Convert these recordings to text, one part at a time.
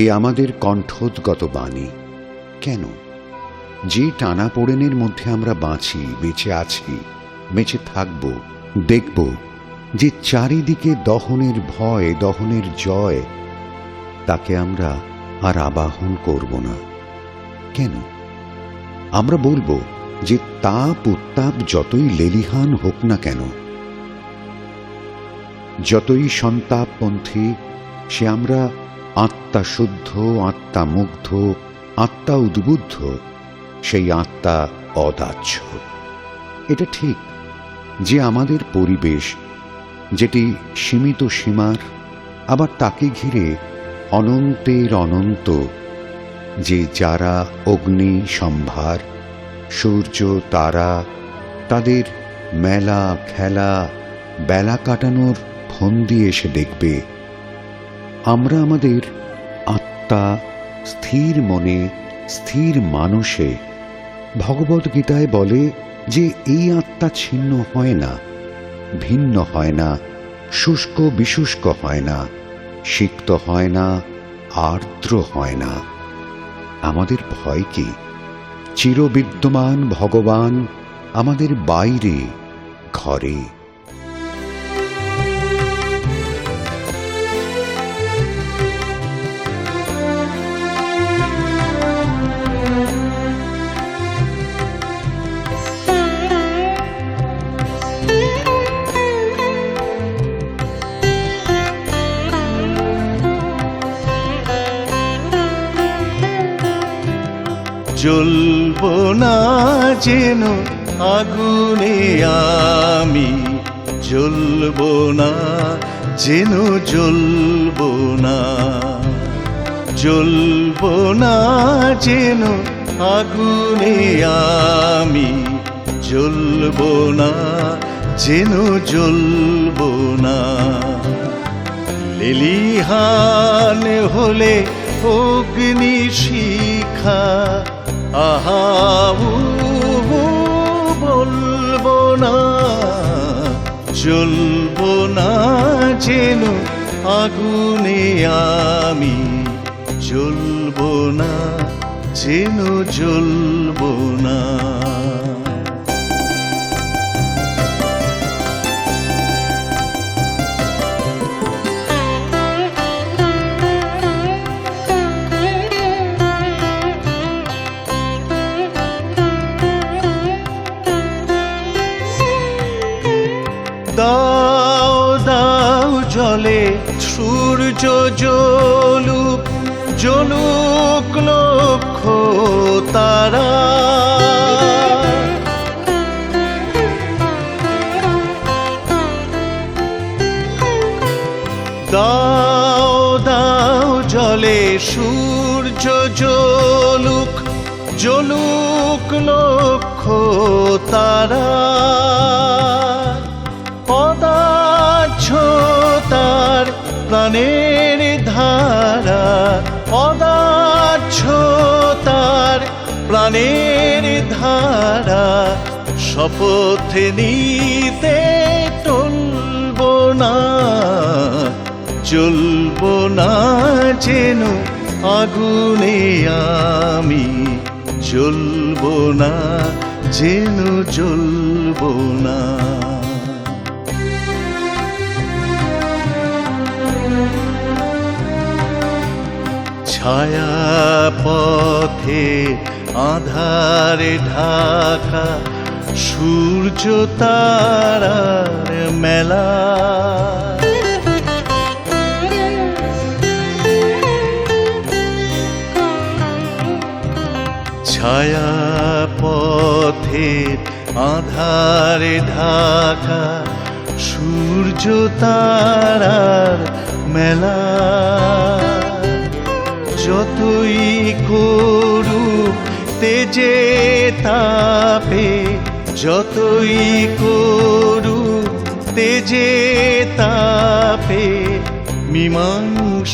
এ আমাদের কণ্ঠোদ্গত বাণী। কেন? যে টানাপোড়েনের মধ্যে আমরা বাঁচি, বেঁচে আছি, বেঁচে থাকব, দেখব যে চারিদিকে দহনের ভয়, দহনের জয়, তাকে আমরা আর আবাহন করব না। কেন? আমরা বলবো যে তাপ উত্তাপ যতই লেলিহান হোক না কেন, যতই সন্তাপপন্থী, সে আমরা আত্মা শুদ্ধ, আত্মা মুগ্ধ, আত্মা উদ্বুদ্ধ, সেই আত্মা অদাহ্য। এটা ঠিক যে আমাদের পরিবেশ, যেটি সীমিত সীমার, আবার তাকে ঘিরে অনন্তের অনন্ত, যে যারা অগ্নি সম্ভার, সূর্য তারা, তাদের মেলা খেলা, বেলা কাটানোর ফন্দি এসে দেখবে। আমরা আমাদের আত্মা, স্থির মনে, স্থির মানসে, ভগবদ্গীতায় বলে যে এই আত্মা ছিন্ন হয় না, ভিন্ন হয় না, শুষ্ক বিশুষ্ক হয় না, সিক্ত হয় না, আর্দ্র হয় না। আমাদের ভয় কি? চিরবিদ্যমান ভগবান আমাদের বাইরে, ঘরে। জ্বলবো না যেন আগুনে আমি, জ্বলবো না যেন, জ্বলবো না, জ্বলবো না যেন আগুনে আমি, জ্বলবো না যেন, জ্বলবো না। লেলিহান হলে অগ্নি শিখা, আহা বলবো না, জ্বলবো না যেন আগুনে আমি, জ্বলবো না যেন, জ্বলবো না। দাও দাও জলে সূর্য জ্বলুক, জ্বলুক লক্ষ তারা, দাও দাও জলে সূর্য জ্বলুক, জ্বলুক লক্ষ তারা, অদাহ্য তার প্রাণের ধারা, অদাহ্য তার প্রাণের ধারা, শপথ নিতে টলবো না, জ্বলবো না যেন আগুনে আমি, জ্বলবো না যেন, জ্বলবো না। ছায়া পথে আধারে ঢাকা, সূর্য তারার মেলা, ছায়া পথে আধারে ঢাকা, সূর্য তারার মেলা, যতই করুক তেজে তাপে, যতই করুক তেজে তাপে, মীমাংসাহীন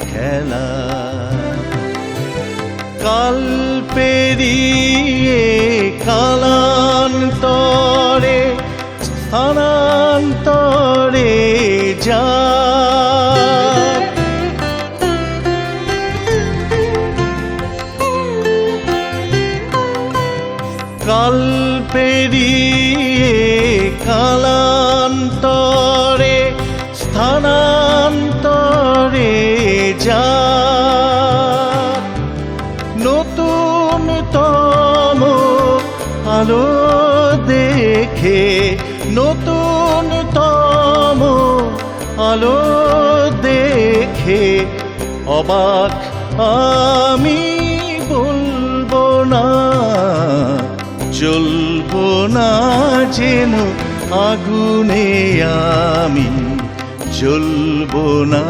খেলা, কাল পেরিয়ে কালান্তরে, স্থানান্তরে যা, আলো দেখে অবাক আমি বলবো না, জ্বলবো না যেন আগুনে আমি, জ্বলবো না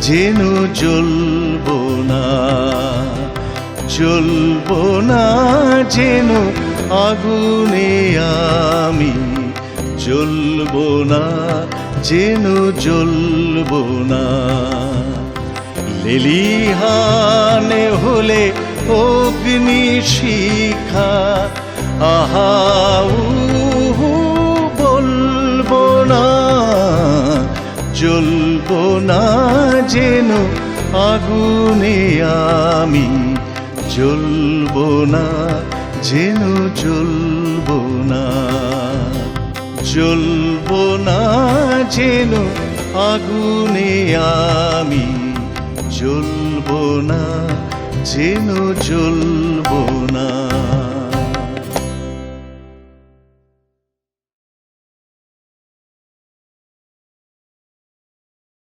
যেন জ্বলবো না, জ্বলবো না যেন আগুনে আমি, জ্বলবো না যেন জ্বলবো না। লেলিহানে হলে অগ্নি শিখা আহা উহু বলবো না, জ্বলবো না যেন আগুনে আমি, জ্বলবো না যেন জ্বলবো না, জ্বলবো না যেন আগুনে আমি, জ্বলবো না যেন জ্বলবো না।